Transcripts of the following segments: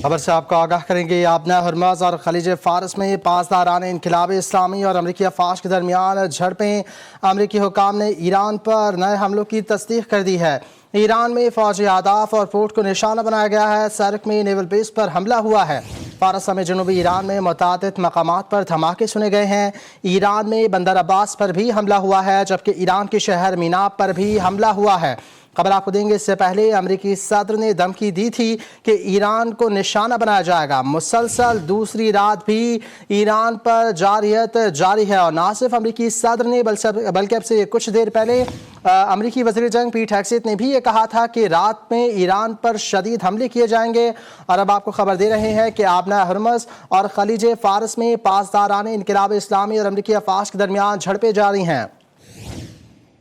खबर से आपको आगाह करेंगे। आपना हरमज और खलीज फारस में पासदारान इनकलाब इस्लामी और अमरीकी अफवाज के दरमियान झड़पें। अमरीकी हुकाम ने ईरान पर नए हमलों की तस्दीक कर दी है। ईरान में फौजी अहदाफ और पोर्ट को निशाना बनाया गया है। सर्क में नेवल बेस पर हमला हुआ है। फारस में जनूबी ईरान में मुतादिद मकामात पर धमाके सुने गए हैं। ईरान में बंदर अब्बास पर भी हमला हुआ है, जबकि ईरान के शहर मीनाब पर भी हमला हुआ है। खबर आपको देंगे, इससे पहले अमरीकी सदर ने धमकी दी थी कि ईरान को निशाना बनाया जाएगा। मुसलसल दूसरी रात भी ईरान पर जारियत जारी है। और ना सिर्फ अमरीकी सदर ने बल्कि अब से कुछ देर पहले अमरीकी वज़ीर जंग पीट हेगसेथ ने भी ये कहा था कि रात में ईरान पर शदीद हमले किए जाएंगे। और अब आपको खबर दे रहे हैं कि आबना हरमज और खलीज फारस में पासदारान इनकलाब इस्लामी और अमरीकी अफवाज के दरमियान झड़पें जारी हैं।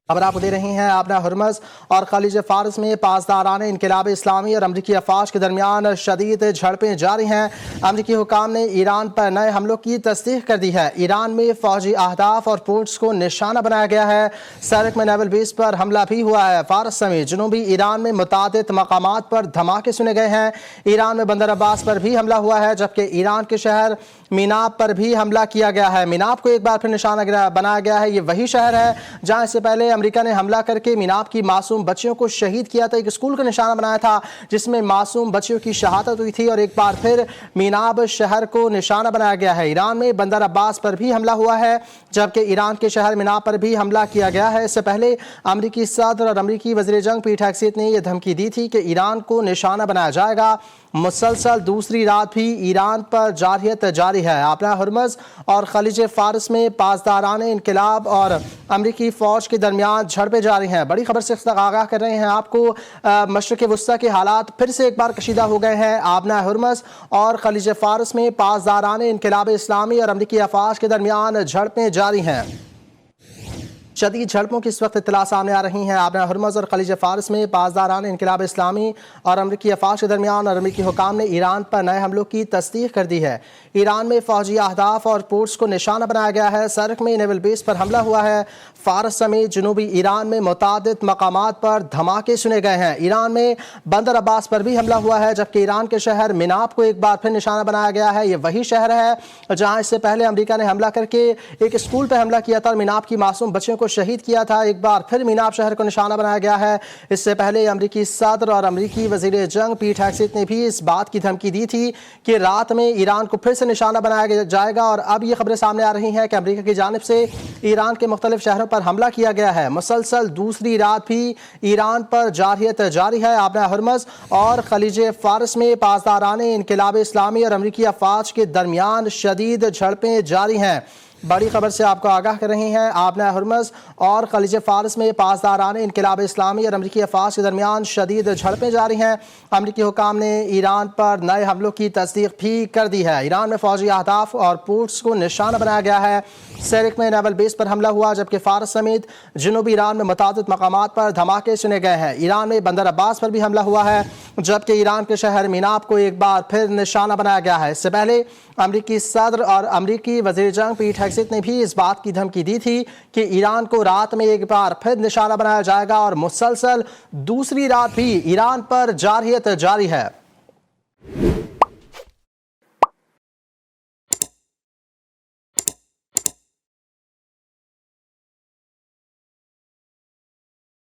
खबर आपको दे रही हैं, आबना हरमज और खलीज फारस में पासदारान इनकलाब इस्लामी और अमरीकी अफवाज के दरमियान शदीद झड़पें जारी हैं। अमरीकी हुकाम ने ईरान पर नए हमलों की तस्दीक कर दी है। ईरान में फौजी अहदाफ और पोर्ट्स को निशाना बनाया गया है। सर्क में नेवल बेस पर हमला भी हुआ है। फारस समेत जनूबी ईरान में मुतादिद मकामात पर धमाके सुने गए हैं। ईरान में बंदर अब्बास पर भी हमला हुआ है, जबकि ईरान के शहर मीनाब पर भी हमला किया गया है। मीनाब को एक बार फिर निशाना बनाया गया है। ये वही शहर है जहां इससे पहले अमेरिका ने हमला करके मीनाब की मासूम बच्चियों को शहीद किया था। एक स्कूल का निशाना बनाया था जिसमें मासूम बच्चियों की शहादत हुई थी। और एक बार फिर मीनाब शहर को निशाना बनाया गया है। ईरान में बंदर अब्बास पर भी हमला हुआ है, जबकि ईरान के शहर मीनाब पर भी हमला किया गया है। इससे पहले अमरीकी सदर और अमरीकी वज़ीर जंग पीट हेगसेथ ने यह धमकी दी थी कि ईरान को निशाना बनाया जाएगा। मुसलसल दूसरी रात भी ईरान पर जारियत जारी है। आपना हरमज और खलीज फारस में पासदारान इनकलाब और अमरीकी फ़ौज के दरमियान झड़पें जारी हैं। बड़ी खबर से आगाह कर रहे हैं आपको। मशरिक़ वस्ता के हालात फिर से एक बार कशीदा हो गए हैं। आबना हरमज और खलीज फारस में पासदारान इनकलाब इस्लामी और अमरीकी अफवाज के दरमियान झड़पें जारी हैं। शदीद झड़पों की इस वक्त इत्तला सामने आ रही हैं। आबना हरमज और खलीज फारस में पासदारान इनकलाब इस्लामी और अमरीकी अफवाज के दरमियान और अमरीकी हुकाम ने ईरान पर नए हमलों की तस्दीक कर दी है। ईरान में फौजी अहदाफ और पोर्ट्स को निशाना बनाया गया है। सर्क में नेवल बेस पर हमला हुआ है। फारस समेत जनूबी ईरान में मुतादिद मकामात पर धमाके सुने गए हैं। ईरान में बंदर अब्बास पर भी हमला हुआ है, जबकि ईरान के शहर मीनाब को एक बार फिर निशाना बनाया गया है। ये वही शहर है जहाँ इससे पहले अमरीका ने हमला करके एक स्कूल पर हमला किया था और मीनाब की मासूम बच्चियों को शहीद किया था। एक बार फिर मीनाब शहर को निशाना बनाया गया है। इससे पहले अमरीकी सदर और अमरीकी वज़ीर जंग पीट हेगसेथ ने भी इस बात की धमकी दी थी कि रात में ईरान को फिर से निशाना बनाया जाएगा। और अब ये खबरें सामने आ रही हैं कि अमरीका की जानिब से ईरान के मुख्तलिफ शहरों पर हमला किया गया है। मुसलसल दूसरी रात भी ईरान पर जारियत जारी है। आबना हरमज और खलीज फारस में पासदारान इनकलाब इस्लामी और अमरीकी अफवाज के दरमियान शदीद झड़पें जारी हैं। बड़ी खबर से आपको आगाह कर रही हैं। आबना हरमज और खलीज फारस में पासदारान इनकलाब इस्लामी और अमरीकी अफवाज के दरमियान शदीद झड़पें जारी हैं। अमरीकी हुकाम ने ईरान पर नए हमलों की तस्दीक भी कर दी है। ईरान में फौजी अहदाफ और पोर्ट्स को निशाना बनाया गया है। सर्क में नेवल बेस पर हमला हुआ, जबकि फारस समेत जनूबी ईरान में मुतादिद मकामात पर धमाके सुने गए हैं। ईरान में बंदर अब्बास पर भी हमला हुआ है, जबकि ईरान के शहर मीनाब को एक बार फिर निशाना बनाया गया है। इससे पहले अमरीकी सदर और अमरीकी वज़ीर जंग पीट हेगसेथ ने भी इस बात की धमकी दी थी कि ईरान को रात में एक बार फिर निशाना बनाया जाएगा। और मुसलसल दूसरी रात भी ईरान पर जारियत जारी है।